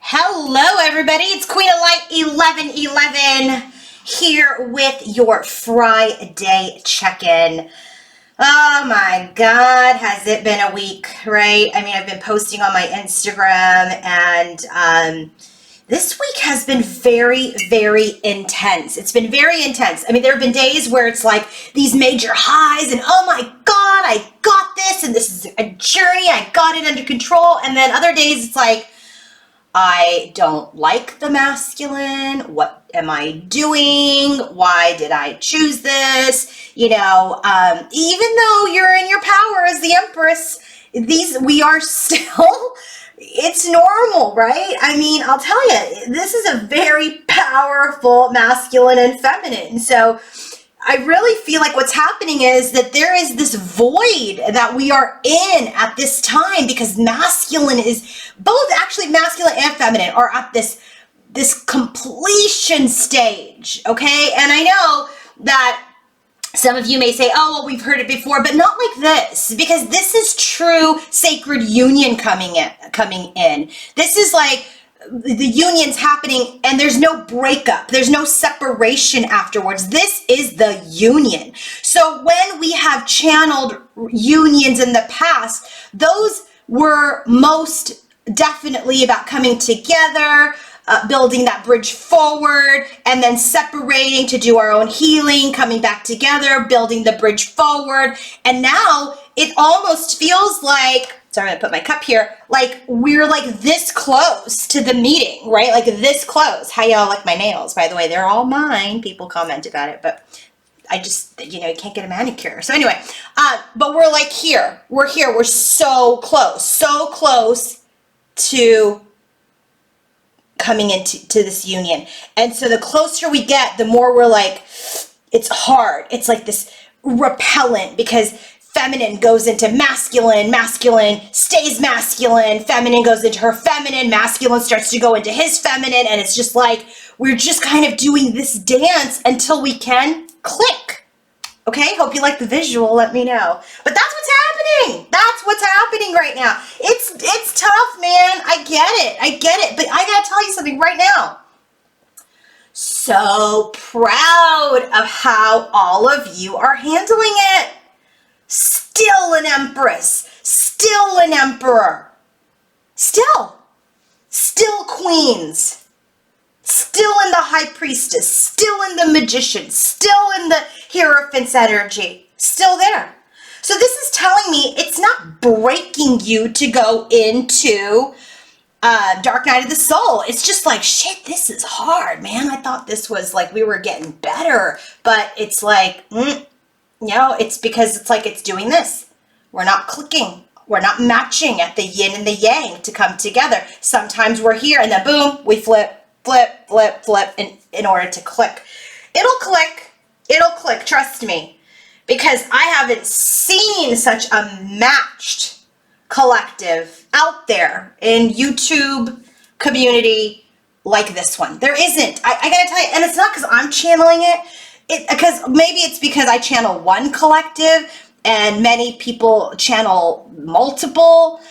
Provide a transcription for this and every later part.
Hello everybody, it's Queen of Light 1111 here with your Friday check-in. Oh my God, has it been a week, right? I mean, I've been posting on my Instagram and this week has been very, very intense. It's been very intense. I mean, there have been days where it's like these major highs and oh my God, I got this and this is a journey, I got it under control. And then other days it's like, I don't like the masculine. What am I doing? Why did I choose this? Even though you're in your power as the Empress, we are still, it's normal, right? I mean, I'll tell you, this is a very powerful masculine and feminine. So I really feel like what's happening is that there is this void that we are in at this time because masculine is both actually masculine and feminine are at this completion stage. Okay. And I know that some of you may say, oh, well, we've heard it before, but not like this, because this is true sacred union coming in. This is like, the union's happening and there's no breakup. There's no separation afterwards. This is the union. So when we have channeled unions in the past, those were most definitely about coming together, building that bridge forward, and then separating to do our own healing, coming back together, building the bridge forward. And now it almost feels like, sorry, I'm gonna put my cup here, like we're like this close to the meeting, right? Like this close. How y'all like my nails? By the way, they're all mine. People comment about it, but I just, you can't get a manicure. So anyway, but we're like here. We're here. We're so close to coming into this union. And so the closer we get, the more we're like, it's hard. It's like this repellent because feminine goes into masculine, masculine stays masculine, feminine goes into her feminine, masculine starts to go into his feminine, and it's just like, we're just kind of doing this dance until we can click. Okay, hope you like the visual, let me know. But that's what's happening. That's what's happening right now. It's tough, man. I get it. But I gotta tell you something right now. So proud of how all of you are handling it. Still an Empress, still an Emperor, still Queens, still in the High Priestess, still in the Magician, still in the Hierophant's energy, still there. So this is telling me it's not breaking you to go into Dark Night of the Soul. It's just like, shit, this is hard, man. I thought this was like we were getting better, but it's like, it's because it's like it's doing this. We're not clicking. We're not matching at the yin and the yang to come together. Sometimes we're here and then boom, we flip in order to click. It'll click, trust me. Because I haven't seen such a matched collective out there in YouTube community like this one. There isn't. I gotta tell you, and it's not because I'm channeling it. Maybe it's because I channel one collective and many people channel multiple,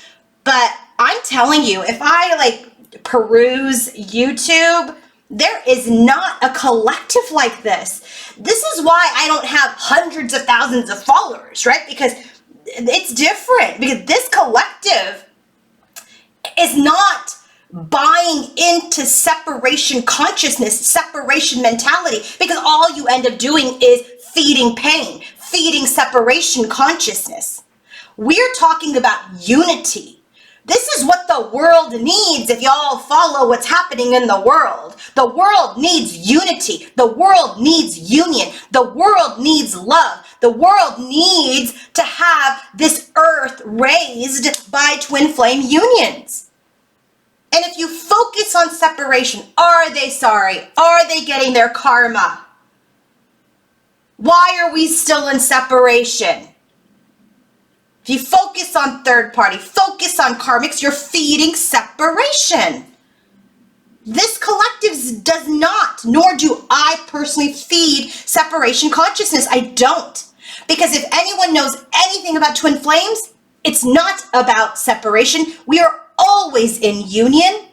but I'm telling you, if I peruse YouTube, there is not a collective like this. This is why I don't have hundreds of thousands of followers, right? Because it's different, because this collective is not buying into separation consciousness, separation mentality, because all you end up doing is feeding pain, feeding separation consciousness. We're talking about unity. This is what the world needs if y'all follow what's happening in the world. The world needs unity. The world needs union. The world needs love. The world needs to have this earth raised by twin flame unions. And if you focus on separation, are they sorry? Are they getting their karma? Why are we still in separation? If you focus on third party, focus on karmics, you're feeding separation. This collective does not, nor do I personally feed separation consciousness. I don't. Because if anyone knows anything about twin flames, it's not about separation. We are always in union.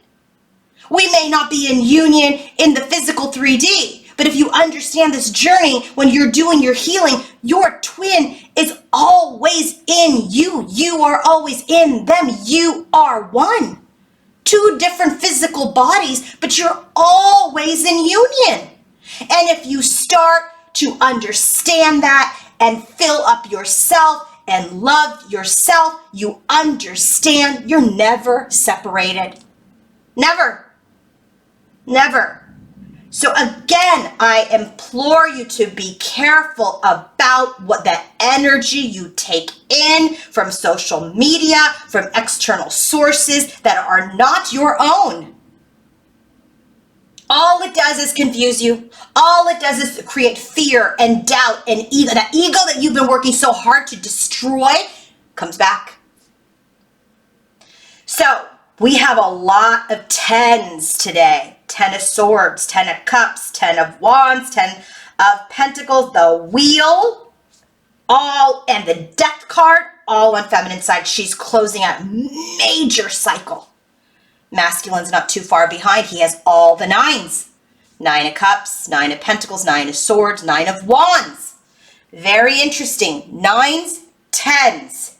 We may not be in union in the physical 3D, but if you understand this journey, when you're doing your healing, your twin is always in you. You are always in them. You are one. Two different physical bodies, but you're always in union. And if you start to understand that and fill up yourself and love yourself, you understand you're never separated. Never. Never. So again, I implore you to be careful about what that energy you take in from social media, from external sources that are not your own. All it does is confuse you. All it does is create fear and doubt and ego. That ego that you've been working so hard to destroy comes back. So we have a lot of 10s today. 10 of Swords, 10 of Cups, 10 of Wands, 10 of Pentacles, the Wheel, all, and the Death card, all on feminine side. She's closing out major cycle. Masculine's not too far behind. He has all the 9s. 9 of Cups, 9 of Pentacles, 9 of Swords, 9 of Wands. Very interesting. 9s, 10s.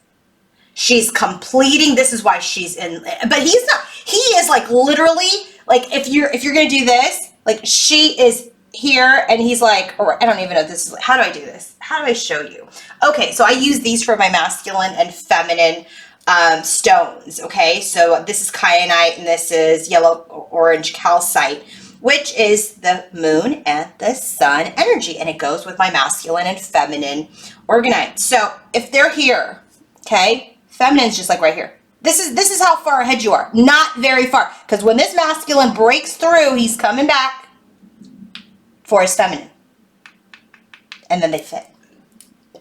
She's completing. This is why she's in, but he's not, he is like literally, like if you're going to do this, like she is here and he's like, or I don't even know if this is, how do I do this? How do I show you? Okay. So I use these for my masculine and feminine stones. Okay. So this is kyanite and this is yellow orange calcite, which is the moon and the sun energy. And it goes with my masculine and feminine organite. So if they're here, okay, feminine's just like right here. This is how far ahead you are. Not very far. Because when this masculine breaks through, he's coming back for his feminine. And then they fit.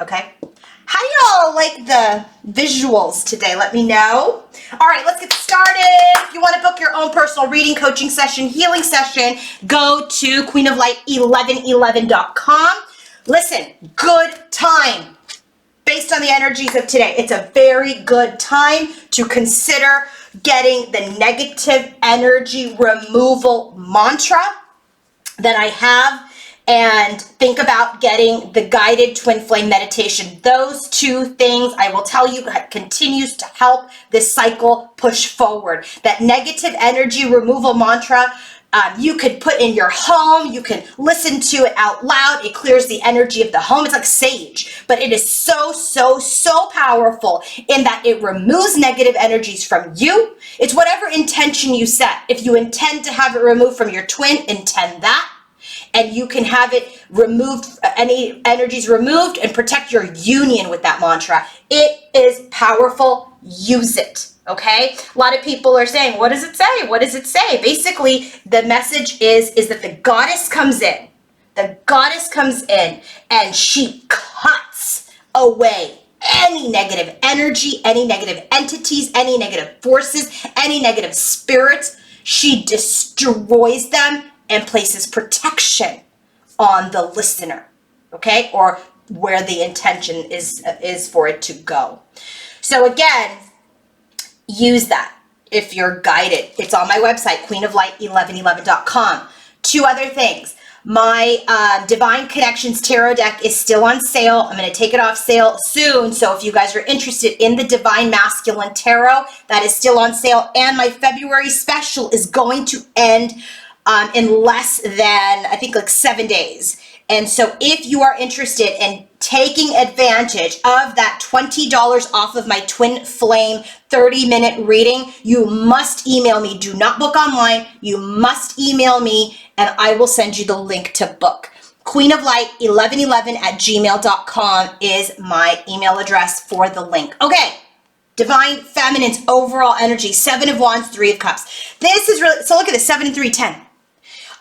Okay? How do y'all like the visuals today? Let me know. All right, let's get started. If you want to book your own personal reading, coaching session, healing session, go to queenoflight1111.com. Listen, good time. Based on the energies of today, it's a very good time to consider getting the negative energy removal mantra that I have, and think about getting the guided twin flame meditation. Those two things, I will tell you, continues to help this cycle push forward. That negative energy removal mantra, you could put in your home. You can listen to it out loud. It clears the energy of the home. It's like sage, but it is so, so, so powerful in that it removes negative energies from you. It's whatever intention you set. If you intend to have it removed from your twin, intend that. And you can have it removed, any energies removed, and protect your union with that mantra. It is powerful. Use it. Okay, a lot of people are saying, what does it say? What does it say? Basically, the message is that the goddess comes in. The goddess comes in and she cuts away any negative energy, any negative entities, any negative forces, any negative spirits. She destroys them and places protection on the listener, okay, or where the intention is for it to go. So again, use that if you're guided. It's on my website, queenoflight1111.com. Two other things. My Divine Connections Tarot deck is still on sale. I'm going to take it off sale soon. So if you guys are interested in the Divine Masculine Tarot, that is still on sale. And my February special is going to end in less than, I think, like 7 days. And so if you are interested in taking advantage of that $20 off of my Twin Flame 30-minute reading, you must email me. Do not book online. You must email me and I will send you the link to book. queenoflight1111@gmail.com is my email address for the link. Okay. Divine Feminine's overall energy, 7 of Wands, 3 of Cups. This is really, so look at this, 7 and 3, 10.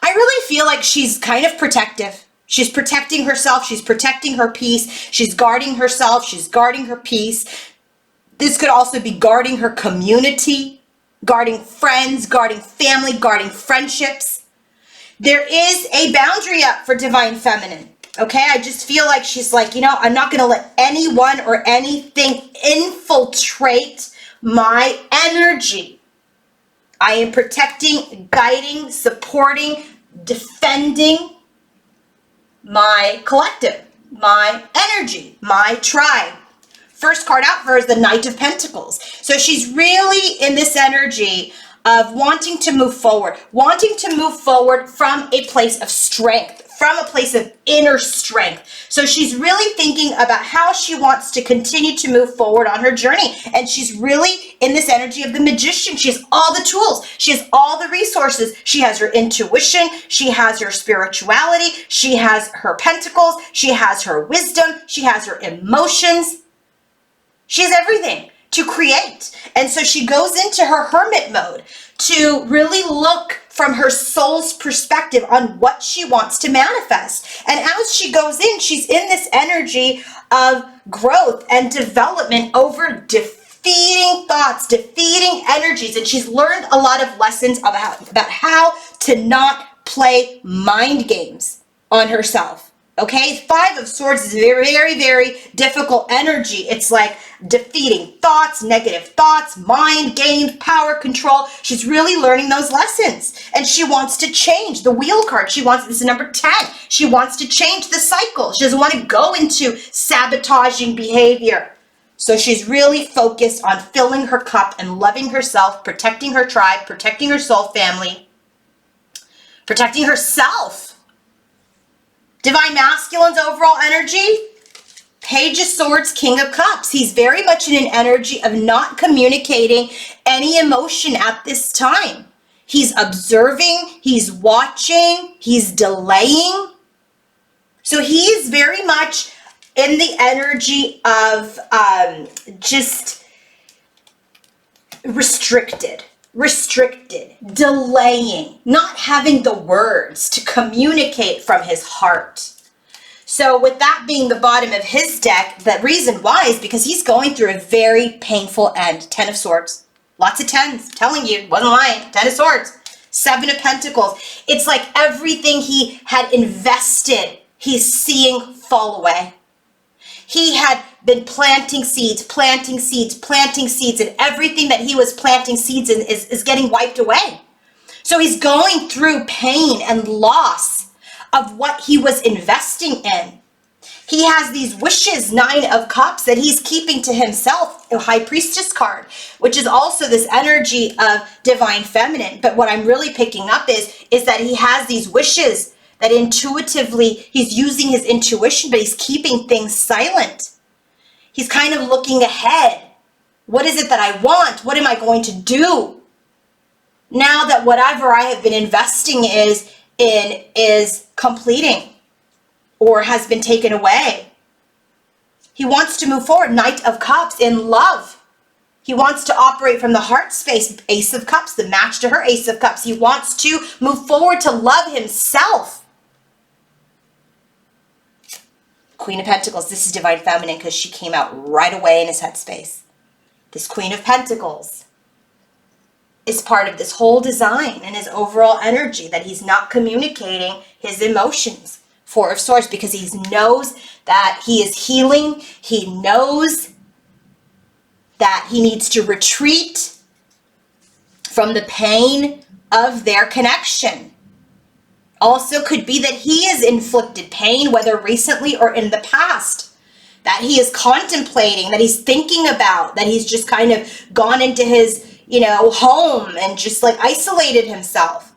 I really feel like she's kind of protective. She's protecting herself. She's protecting her peace. She's guarding herself. She's guarding her peace. This could also be guarding her community, guarding friends, guarding family, guarding friendships. There is a boundary up for Divine Feminine. Okay, I just feel like she's like, you know, I'm not going to let anyone or anything infiltrate my energy. I am protecting, guiding, supporting, defending my collective, my energy, my tribe. First card out for her is the Knight of Pentacles. So she's really in this energy of wanting to move forward from a place of strength, from a place of inner strength. So she's really thinking about how she wants to continue to move forward on her journey. And she's really in this energy of the Magician. She has all the tools. She has all the resources. She has her intuition. She has her spirituality. She has her pentacles. She has her wisdom. She has her emotions. She has everything to create. And so she goes into her hermit mode to really look from her soul's perspective on what she wants to manifest. And as she goes in, she's in this energy of growth and development over defeating thoughts, defeating energies. And she's learned a lot of lessons about how to not play mind games on herself. Okay, Five of Swords is very, very, very difficult energy. It's like defeating thoughts, negative thoughts, mind games, power control. She's really learning those lessons. And she wants to change the Wheel card. This is number 10. She wants to change the cycle. She doesn't want to go into sabotaging behavior. So she's really focused on filling her cup and loving herself, protecting her tribe, protecting her soul family, protecting herself. Divine Masculine's overall energy, Page of Swords, King of Cups. He's very much in an energy of not communicating any emotion at this time. He's observing, he's watching, he's delaying. So he's very much in the energy of just restricted, delaying, not having the words to communicate from his heart. So with that being the bottom of his deck, the reason why is because he's going through a very painful end. 10 of Swords, lots of tens, telling you, wasn't lying. 10 of Swords, 7 of Pentacles. It's like everything he had invested, he's seeing fall away. He had been planting seeds, and everything that he was planting seeds in is getting wiped away. So he's going through pain and loss of what he was investing in. He has these wishes, 9 of Cups, that he's keeping to himself, a High Priestess card, which is also this energy of Divine Feminine. But what I'm really picking up is that he has these wishes that intuitively, he's using his intuition, but he's keeping things silent. He's kind of looking ahead. What is it that I want? What am I going to do? Now that whatever I have been investing is completing or has been taken away. He wants to move forward. Knight of Cups in love. He wants to operate from the heart space. Ace of Cups, the match to her Ace of Cups. He wants to move forward to love himself. Queen of Pentacles, this is Divine Feminine because she came out right away in his headspace. This Queen of Pentacles is part of this whole design and his overall energy that he's not communicating his emotions. 4 of Swords, because he knows that he is healing. He knows that he needs to retreat from the pain of their connection. Also could be that he has inflicted pain, whether recently or in the past, that he is contemplating, that he's thinking about, that he's just kind of gone into his, home and just like isolated himself.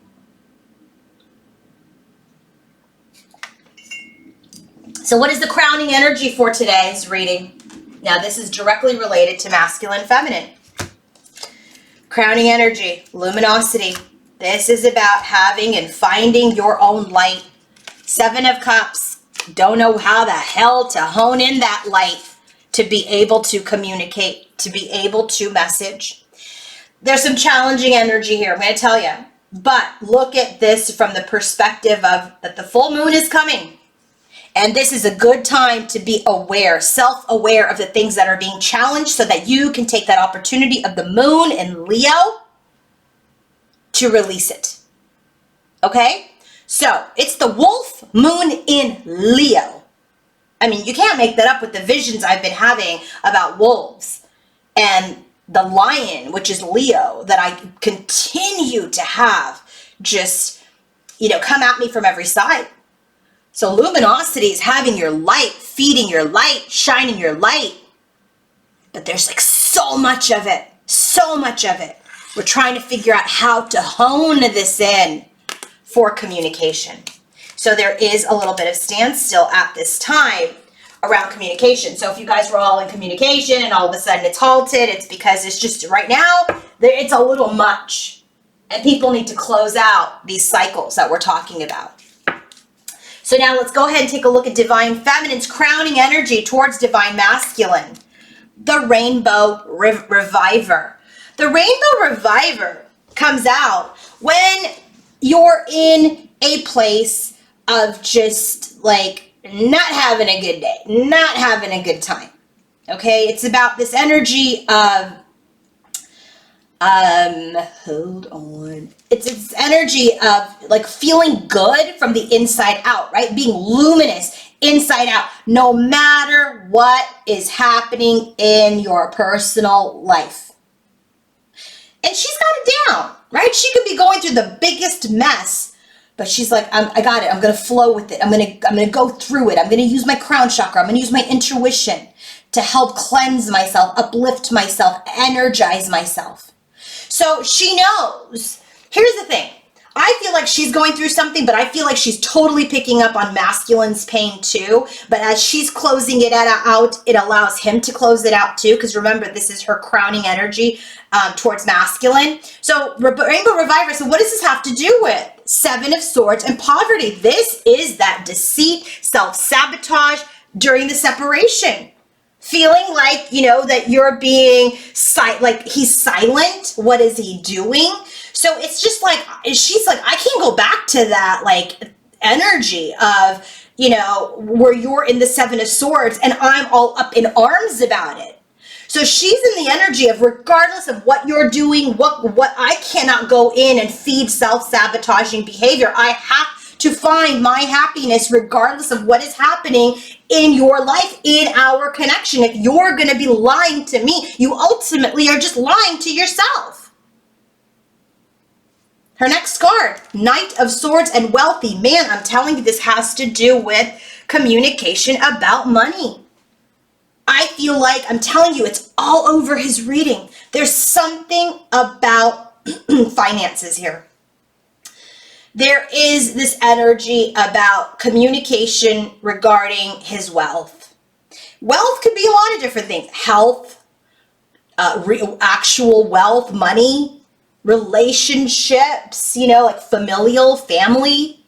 So what is the crowning energy for today's reading? Now this is directly related to masculine, feminine. Crowning energy, luminosity. This is about having and finding your own light. 7 of Cups. Don't know how the hell to hone in that light to be able to communicate, to be able to message. There's some challenging energy here, I'm going to tell you. But look at this from the perspective of that the full moon is coming. And this is a good time to be aware, self-aware of the things that are being challenged so that you can take that opportunity of the moon in Leo to release it. Okay? So, it's the wolf moon in Leo. I mean, you can't make that up with the visions I've been having about wolves and the lion, which is Leo, that I continue to have just, come at me from every side. So luminosity is having your light, feeding your light, shining your light. But there's like so much of it, so much of it. We're trying to figure out how to hone this in for communication. So there is a little bit of standstill at this time around communication. So if you guys were all in communication and all of a sudden it's halted, it's because it's just right now, it's a little much. And people need to close out these cycles that we're talking about. So now let's go ahead and take a look at Divine Feminine's crowning energy towards Divine Masculine. The Rainbow Reviver. The Rainbow Reviver comes out when you're in a place of just like not having a good day, not having a good time. Okay, it's about this energy of hold on. It's this energy of like feeling good from the inside out, right? Being luminous inside out, no matter what is happening in your personal life. And she's got it down, right? She could be going through the biggest mess, but she's like, I got it. I'm going to flow with it. I'm going to go through it. I'm going to use my crown chakra. I'm going to use my intuition to help cleanse myself, uplift myself, energize myself. So she knows. Here's the thing. I feel like she's going through something, but I feel like she's totally picking up on masculine's pain too. But as she's closing it out, it allows him to close it out too. Because remember, this is her crowning energy towards masculine. So Rainbow Reviver, so what does this have to do with? Seven of Swords and poverty. This is that deceit, self-sabotage during the separation. Feeling like, that you're being like he's silent. What is he doing? So it's just like, she's like, I can't go back to that like energy of, where you're in the Seven of Swords and I'm all up in arms about it. So she's in the energy of regardless of what you're doing, what I cannot go in and feed self-sabotaging behavior. I have to find my happiness regardless of what is happening in your life, in our connection. If you're going to be lying to me, you ultimately are just lying to yourself. Her next card, Knight of Swords and Wealthy. Man, I'm telling you, this has to do with communication about money. I feel like, I'm telling you, it's all over his reading. There's something about finances here. There is this energy about communication regarding his wealth. Wealth could be a lot of different things. Health, actual wealth, money, relationships, like familial, family.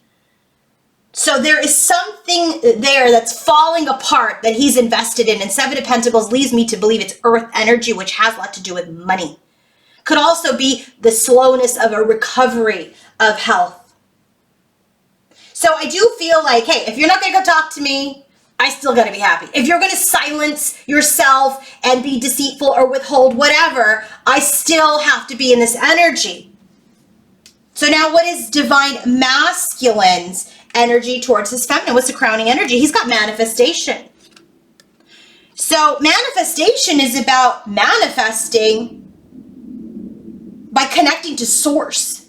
So there is something there that's falling apart that he's invested in. And Seven of Pentacles leads me to believe it's earth energy, which has a lot to do with money. Could also be the slowness of a recovery of health. So I do feel like, hey, if you're not going to go talk to me, I still got to be happy. If you're going to silence yourself and be deceitful or withhold whatever, I still have to be in this energy. So now what is Divine Masculine's energy towards his feminine? What's the crowning energy? He's got manifestation. So manifestation is about manifesting by connecting to source.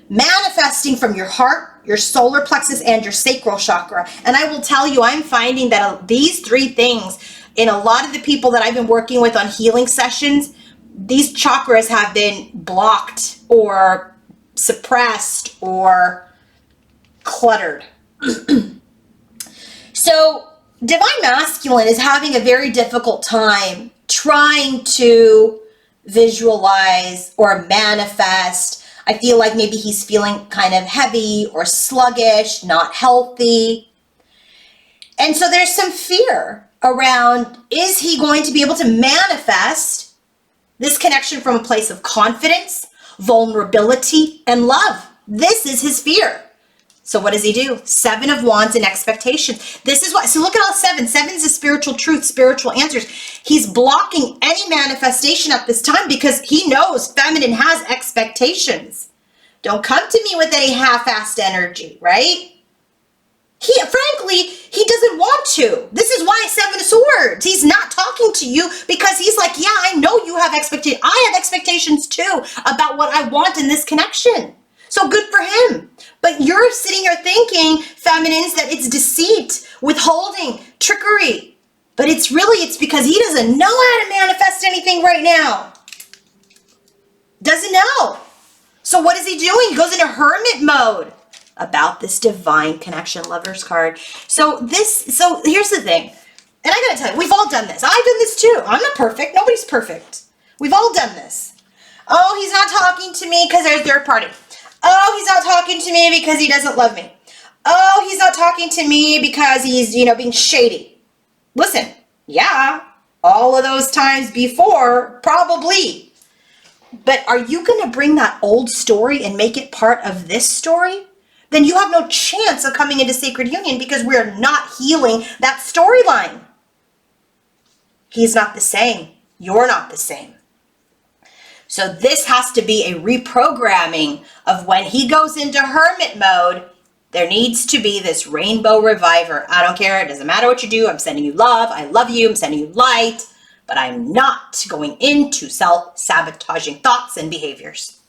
Manifesting from your heart, your solar plexus, and your sacral chakra. And I will tell you, I'm finding that these three things, in a lot of the people that I've been working with on healing sessions, these chakras have been blocked or suppressed or cluttered. So Divine Masculine is having a very difficult time trying to visualize or manifest. I feel like maybe he's feeling kind of heavy or sluggish, not healthy. And so there's some fear around, is he going to be able to manifest this connection from a place of confidence, vulnerability, and love? This is his fear. So what does he do? Seven of Wands and expectations. This is why, so look at all seven. Seven is a spiritual truth, spiritual answers. He's blocking any manifestation at this time because he knows feminine has expectations. Don't come to me with any half-assed energy, right? Frankly, he doesn't want to. This is why Seven of Swords. He's not talking to you because he's like, yeah, I know you have expectations. I have expectations too about what I want in this connection. So good for him. But you're sitting here thinking, feminines, that it's deceit, withholding, trickery. But it's because he doesn't know how to manifest anything right now. Doesn't know. So what is he doing? He goes into hermit mode about this divine connection, Lover's card. So here's the thing. And I gotta tell you, we've all done this. I've done this too. I'm not perfect. Nobody's perfect. We've all done this. Oh, he's not talking to me because there's a third party. Oh, he's not talking to me because he doesn't love me. Oh, he's not talking to me because he's, being shady. Listen, yeah, all of those times before, probably. But are you going to bring that old story and make it part of this story? Then you have no chance of coming into sacred union because we're not healing that storyline. He's not the same. You're not the same. So this has to be a reprogramming of when he goes into hermit mode. There needs to be this rainbow reviver. I don't care. It doesn't matter what you do. I'm sending you love. I love you. I'm sending you light. But I'm not going into self-sabotaging thoughts and behaviors.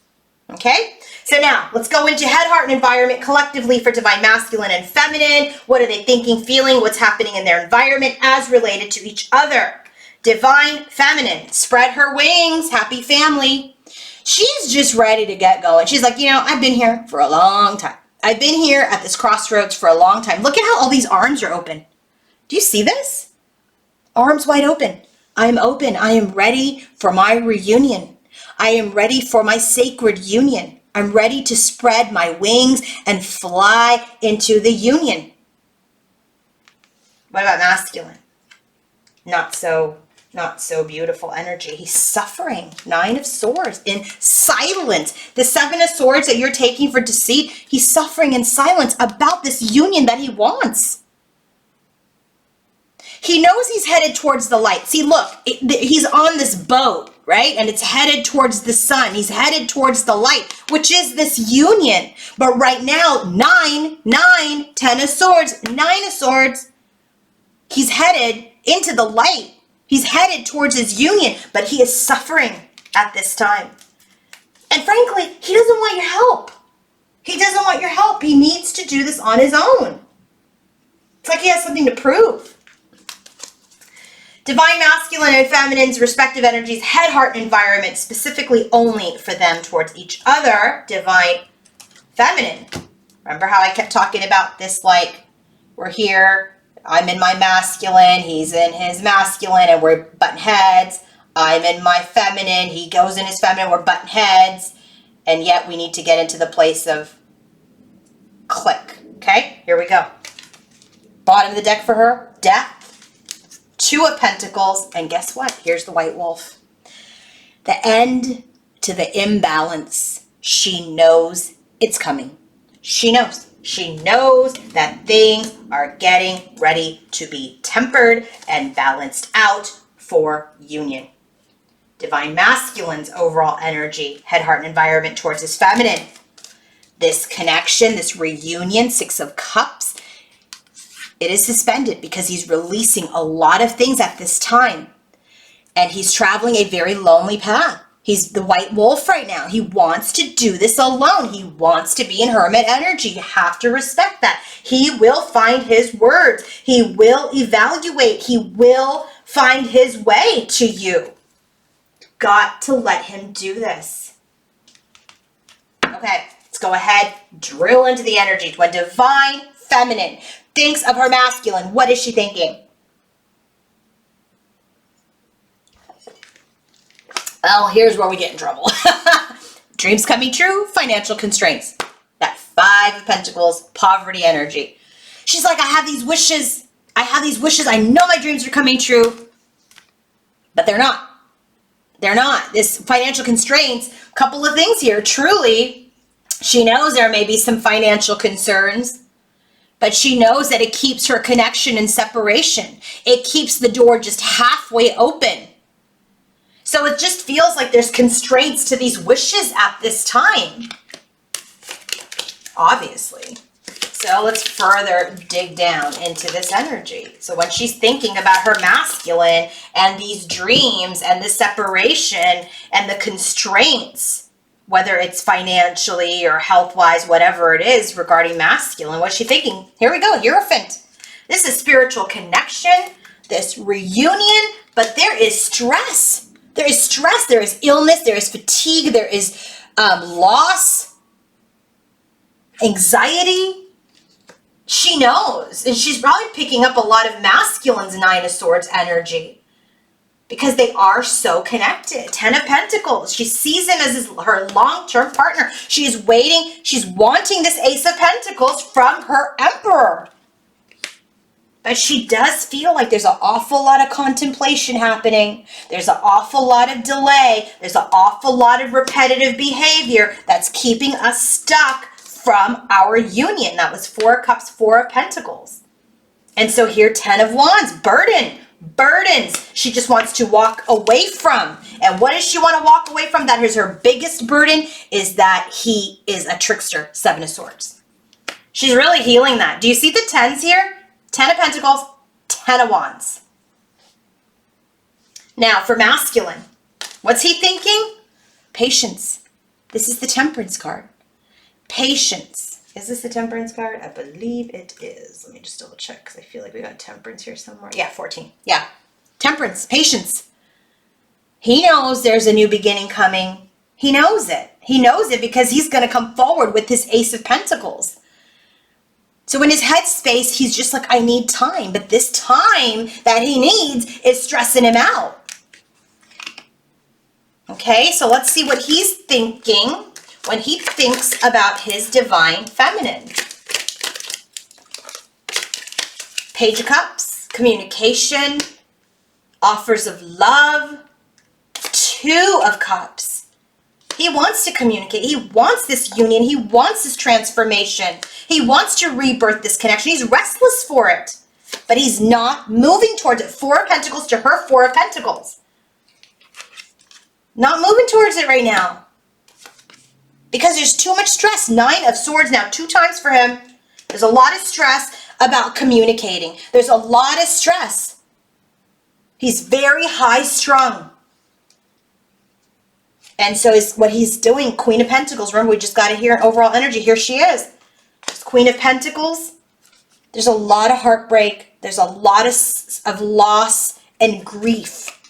Okay? So now, let's go into head, heart, and environment collectively for divine masculine and feminine. What are they thinking, feeling? What's happening in their environment as related to each other? Divine feminine, spread her wings, happy family. She's just ready to get going. She's like, I've been here for a long time. I've been here at this crossroads for a long time. Look at how all these arms are open. Do you see this? Arms wide open. I am open. I am ready for my reunion. I am ready for my sacred union. I'm ready to spread my wings and fly into the union. What about masculine? Not so beautiful energy. He's suffering. 9 of Swords in silence. The 7 of Swords that you're taking for deceit, he's suffering in silence about this union that he wants. He knows he's headed towards the light. See, look, he's on this boat, right? And it's headed towards the sun. He's headed towards the light, which is this union. But right now, 10 of Swords, 9 of Swords, he's headed into the light. He's headed towards his union, but he is suffering at this time. And frankly, he doesn't want your help. He doesn't want your help. He needs to do this on his own. It's like he has something to prove. Divine masculine and feminine's respective energies, head, heart, and environment, specifically only for them towards each other. Divine feminine. Remember how I kept talking about this, like, we're here, I'm in my masculine, he's in his masculine, and we're butting heads. I'm in my feminine, he goes in his feminine, we're butting heads. And yet we need to get into the place of click. Okay, here we go. Bottom of the deck for her, Death. 2 of Pentacles, and guess what? Here's the White Wolf. The end to the imbalance. She knows it's coming. She knows. She knows that things are getting ready to be tempered and balanced out for union. Divine masculine's overall energy, head, heart, and environment towards his feminine. This connection, this reunion, 6 of Cups, it is suspended because he's releasing a lot of things at this time. And he's traveling a very lonely path. He's the White Wolf right now. He wants to do this alone. He wants to be in hermit energy. You have to respect that. He will find his words. He will evaluate. He will find his way to you. Got to let him do this. Okay, let's go ahead, drill into the energy. When divine feminine thinks of her masculine, what is she thinking? Well, here's where we get in trouble. Dreams coming true, financial constraints. That 5 of Pentacles, poverty energy. She's like, I have these wishes. I know my dreams are coming true. But they're not. They're not. This financial constraints, couple of things here. Truly, she knows there may be some financial concerns. But she knows that it keeps her connection and separation. It keeps the door just halfway open. So it just feels like there's constraints to these wishes at this time. Obviously. So let's further dig down into this energy. So when she's thinking about her masculine and these dreams and the separation and the constraints, whether it's financially or health-wise, whatever it is regarding masculine, what's she thinking? Here we go, Hierophant. This is spiritual connection, this reunion, but there is stress. There is stress, there is illness, there is fatigue, there is loss, anxiety. She knows, and she's probably picking up a lot of masculine's Nine of Swords energy because they are so connected. Ten of Pentacles. She sees him as her long-term partner. She is waiting. She's wanting this Ace of Pentacles from her Emperor. But she does feel like there's an awful lot of contemplation happening. There's an awful lot of delay. There's an awful lot of repetitive behavior that's keeping us stuck from our union. That was Four of Cups, Four of Pentacles. And so here, Ten of Wands, burdens. She just wants to walk away from. And what does she want to walk away from? That is her biggest burden, is that he is a trickster, Seven of Swords. She's really healing that. Do you see the tens here? Ten of Pentacles, Ten of Wands. Now for masculine, what's he thinking? Patience. This is the Temperance card. Patience. Is this the Temperance card? I believe it is. Let me just double check because I feel like we got Temperance here somewhere. Yeah, 14. Yeah. Temperance. Patience. He knows there's a new beginning coming. He knows it. He knows it because he's going to come forward with his Ace of Pentacles. So in his headspace, he's just like, I need time. But this time that he needs is stressing him out. Okay, so let's see what he's thinking when he thinks about his divine feminine. Page of Cups, communication, offers of love, Two of Cups. He wants to communicate. He wants this union. He wants this transformation. He wants to rebirth this connection. He's restless for it, but he's not moving towards it. Four of Pentacles to her, Four of Pentacles. Not moving towards it right now. Because there's too much stress. Nine of Swords now 2 times for him. There's a lot of stress about communicating. There's a lot of stress. He's very high strung. And so what he's doing, Queen of Pentacles. Remember, we just got to hear an overall energy. Here she is. It's Queen of Pentacles. There's a lot of heartbreak. There's a lot of loss and grief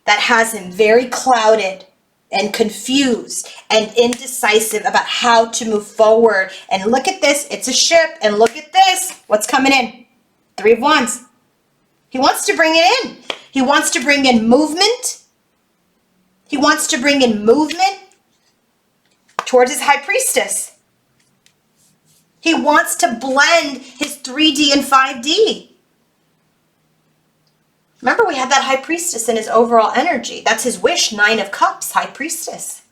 that has him very clouded and confused and indecisive about how to move forward. And look at this, it's a ship. And look at this, what's coming in? Three of Wands. He wants to bring it in. He wants to bring in movement. He wants to bring in movement towards his High Priestess. He wants to blend his 3D and 5D. Remember, we had that High Priestess in his overall energy. That's his wish, Nine of Cups, High Priestess.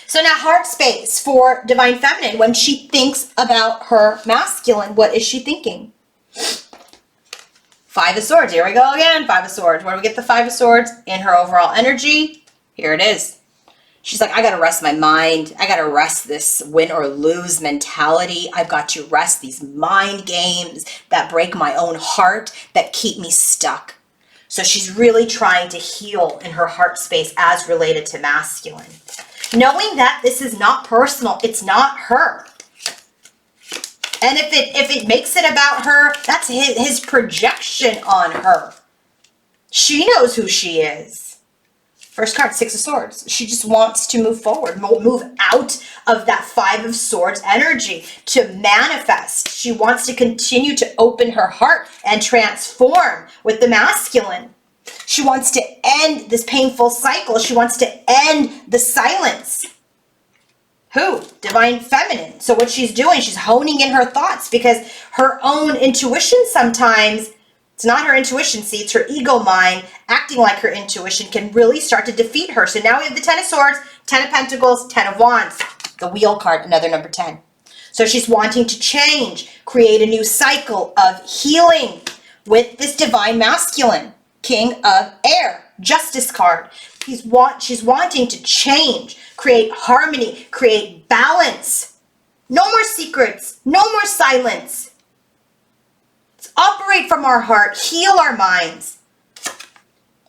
So now heart space for Divine Feminine. When she thinks about her masculine, what is she thinking? Five of Swords. Here we go again. Five of Swords. Where do we get the Five of Swords? In her overall energy. Here it is. She's like, I got to rest my mind. I got to rest this win or lose mentality. I've got to rest these mind games that break my own heart, that keep me stuck. So she's really trying to heal in her heart space as related to masculine. Knowing that this is not personal. It's not her. And if it makes it about her, that's his projection on her. She knows who she is. First card, Six of Swords. She just wants to move forward, move out of that Five of Swords energy to manifest. She wants to continue to open her heart and transform with the masculine. She wants to end this painful cycle. She wants to end the silence. Who? Divine Feminine. So what she's doing, she's honing in her thoughts because her own intuition sometimes, it's not her intuition, see, it's her ego mind acting like her intuition can really start to defeat her. So now we have the Ten of Swords, Ten of Pentacles, Ten of Wands, the Wheel card, another number 10. So she's wanting to change, create a new cycle of healing with this Divine Masculine, King of Air, Justice card. She's wanting to change, create harmony, create balance No more secrets. No more silence. Let's operate from our heart. Heal our minds.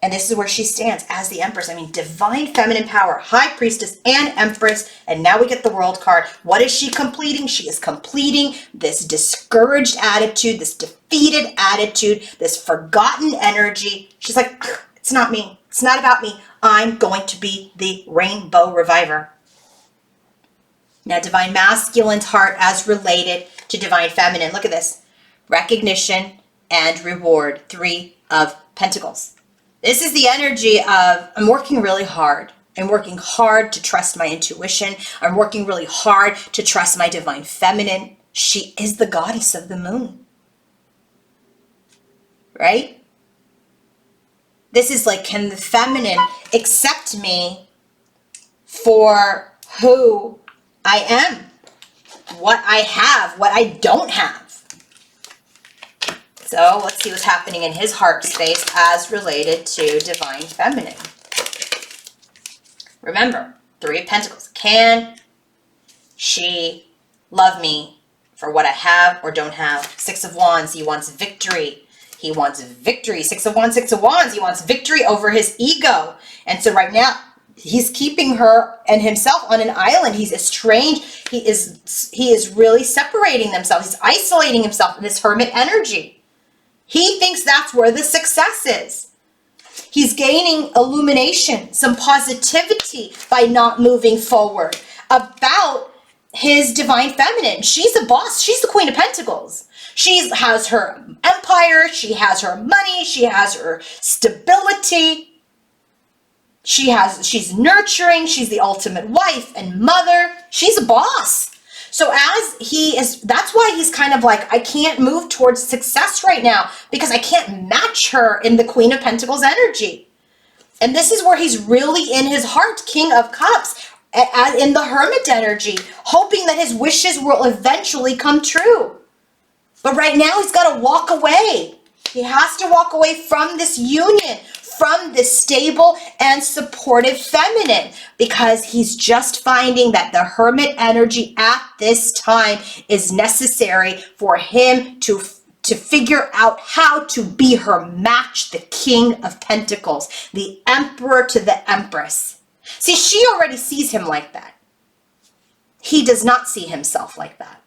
And this is where she stands as the Empress. I mean, divine feminine power, High Priestess and Empress. And now we get the World card. What is she completing? She is completing this discouraged attitude, this defeated attitude, this forgotten energy. She's like, it's not me. It's not about me. I'm going to be the Rainbow Reviver. Now, Divine Masculine's heart as related to Divine Feminine. Look at this. Recognition and reward. 3 of Pentacles. This is the energy of, I'm working really hard. I'm working hard to trust my intuition. I'm working really hard to trust my Divine Feminine. She is the goddess of the moon. Right? This is like, can the feminine accept me for who I am? What I have, what I don't have. So let's see what's happening in his heart space as related to Divine Feminine. Remember, 3 of Pentacles. Can she love me for what I have or don't have? 6 of Wands. He wants victory. He wants victory. 6 of Wands, 6 of Wands. He wants victory over his ego. And so right now, he's keeping her and himself on an island. He's estranged. He is really separating themselves. He's isolating himself in this hermit energy. He thinks that's where the success is. He's gaining illumination, some positivity by not moving forward about his Divine Feminine. She's a boss. She's the Queen of Pentacles. She has her empire. She has her money. She has her stability. She's nurturing. She's the ultimate wife and mother. She's a boss. So that's why he's kind of like, I can't move towards success right now because I can't match her in the Queen of Pentacles energy. And this is where he's really in his heart, King of Cups, in the Hermit energy, hoping that his wishes will eventually come true. But right now he's got to walk away. He has to walk away from this union, from this stable and supportive feminine, because he's just finding that the hermit energy at this time is necessary for him to figure out how to be her match, the King of Pentacles, the Emperor to the Empress. See, she already sees him like that. He does not see himself like that.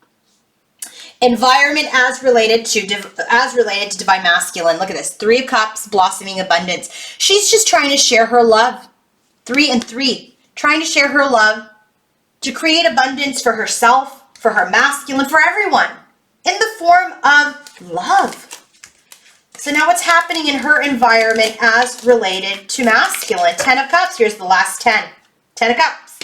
Environment as related to Divine Masculine. Look at this. 3 of Cups, blossoming abundance. She's just trying to share her love. 3 and 3. Trying to share her love to create abundance for herself, for her masculine, for everyone. In the form of love. So now what's happening in her environment as related to masculine? 10 of Cups. Here's the last 10. 10 of Cups.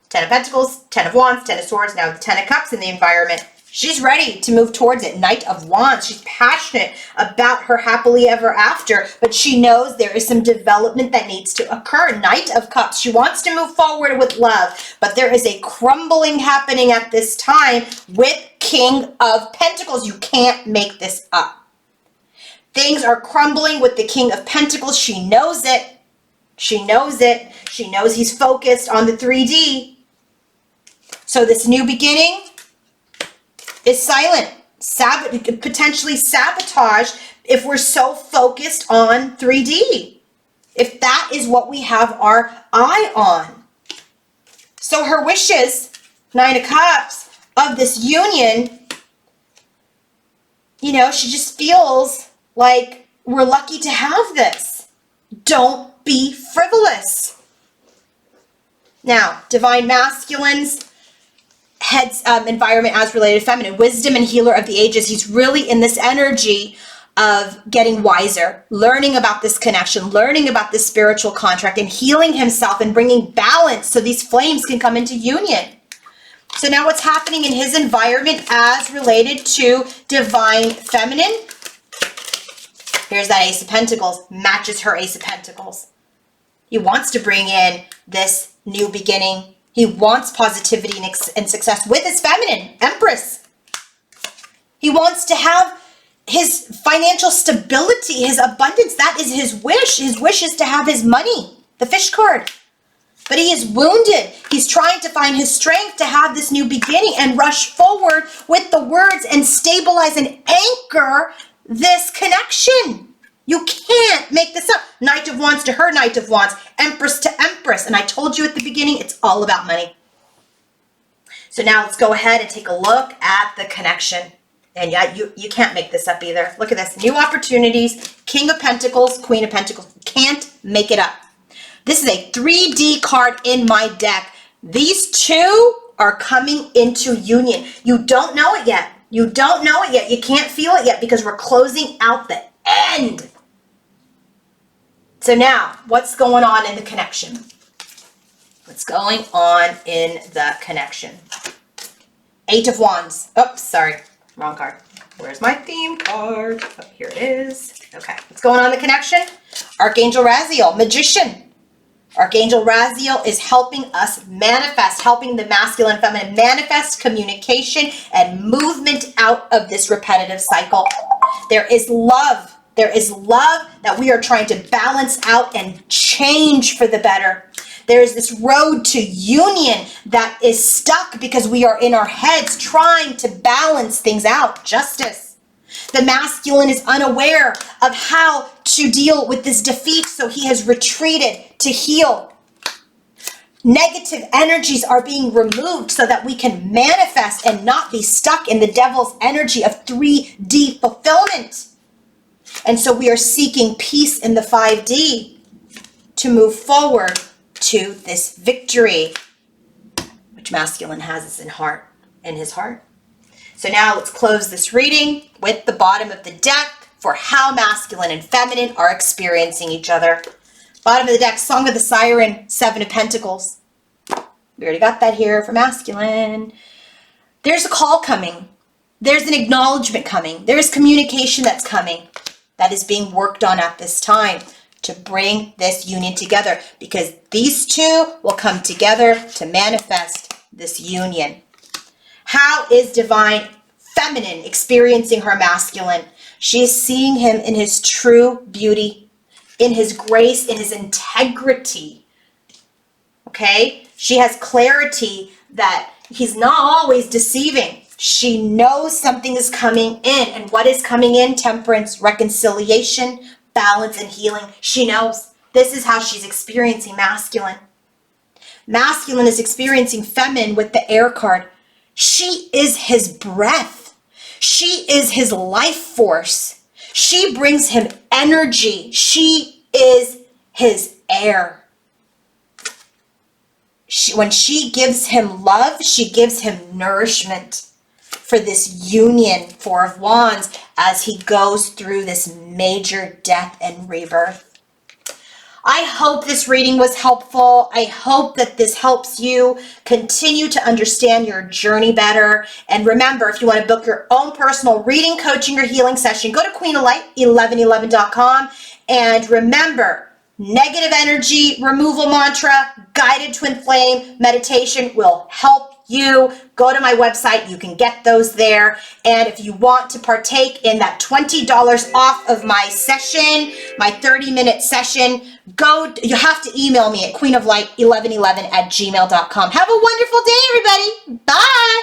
10 of Pentacles. 10 of Wands. 10 of Swords. Now the 10 of Cups in the environment. She's ready to move towards it. Knight of Wands. She's passionate about her happily ever after, but she knows there is some development that needs to occur. Knight of Cups. She wants to move forward with love, but there is a crumbling happening at this time with King of Pentacles. You can't make this up. Things are crumbling with the King of Pentacles. She knows it. She knows it. She knows he's focused on the 3D. So this new beginning is silent, potentially sabotage if we're so focused on 3D, if that is what we have our eye on. So her wishes, 9 of Cups, of this union, you know, she just feels like we're lucky to have this. Don't be frivolous. Now, Divine Masculines, heads environment as related feminine, wisdom and healer of the ages. He's really in this energy of getting wiser, learning about this connection, learning about this spiritual contract, and healing himself and bringing balance so these flames can come into union. So now what's happening in his environment as related to Divine Feminine? Here's that Ace of Pentacles, matches her Ace of Pentacles. He wants to bring in this new beginning. He wants positivity and success with his feminine, Empress. He wants to have his financial stability, his abundance. That is his wish. His wish is to have his money, the fish card. But he is wounded. He's trying to find his strength to have this new beginning and rush forward with the words and stabilize and anchor this connection. You can't make this up. Knight of Wands to her Knight of Wands, Empress to Empress. And I told you at the beginning, it's all about money. So now let's go ahead and take a look at the connection. And yeah, you can't make this up either. Look at this. New opportunities, King of Pentacles, Queen of Pentacles. Can't make it up. This is a 3D card in my deck. These two are coming into union. You don't know it yet. You don't know it yet. You can't feel it yet because we're closing out the end. So now, what's going on in the connection? What's going on in the connection? Eight of Wands. Oops, sorry. Wrong card. Where's my theme card? Oh, here it is. Okay. What's going on in the connection? Archangel Raziel, Magician. Archangel Raziel is helping us manifest, helping the masculine and feminine manifest communication and movement out of this repetitive cycle. There is love. There is love that we are trying to balance out and change for the better. There is this road to union that is stuck because we are in our heads trying to balance things out. Justice. The masculine is unaware of how to deal with this defeat, so he has retreated to heal. Negative energies are being removed so that we can manifest and not be stuck in the devil's energy of 3D fulfillment. And so we are seeking peace in the 5D to move forward to this victory, which masculine has in his heart. So now let's close this reading with the bottom of the deck for how masculine and feminine are experiencing each other. Bottom of the deck, Song of the Siren, Seven of Pentacles. We already got that here for masculine. There's a call coming. There's an acknowledgement coming. There's communication that's coming that is being worked on at this time to bring this union together, because these two will come together to manifest this union. How is divine feminine experiencing her masculine? She is seeing him in his true beauty, in his grace, in his integrity. Okay? She has clarity that he's not always deceiving. She knows something is coming in. And what is coming in? Temperance, reconciliation, balance, and healing. She knows. This is how she's experiencing masculine. Masculine is experiencing feminine with the air card. She is his breath. She is his life force. She brings him energy. She is his air. When she gives him love, she gives him nourishment for this union, Four of Wands, as he goes through this major death and rebirth. I hope this reading was helpful. I hope that this helps you continue to understand your journey better. And remember, if you want to book your own personal reading, coaching, or healing session, go to queenoflight1111.com. And remember, negative energy removal mantra, guided twin flame meditation will help you. Go to my website. You can get those there. And if you want to partake in that $20 off of my session, my 30-minute session, you have to email me at queenoflight1111@gmail.com. Have a wonderful day, everybody. Bye.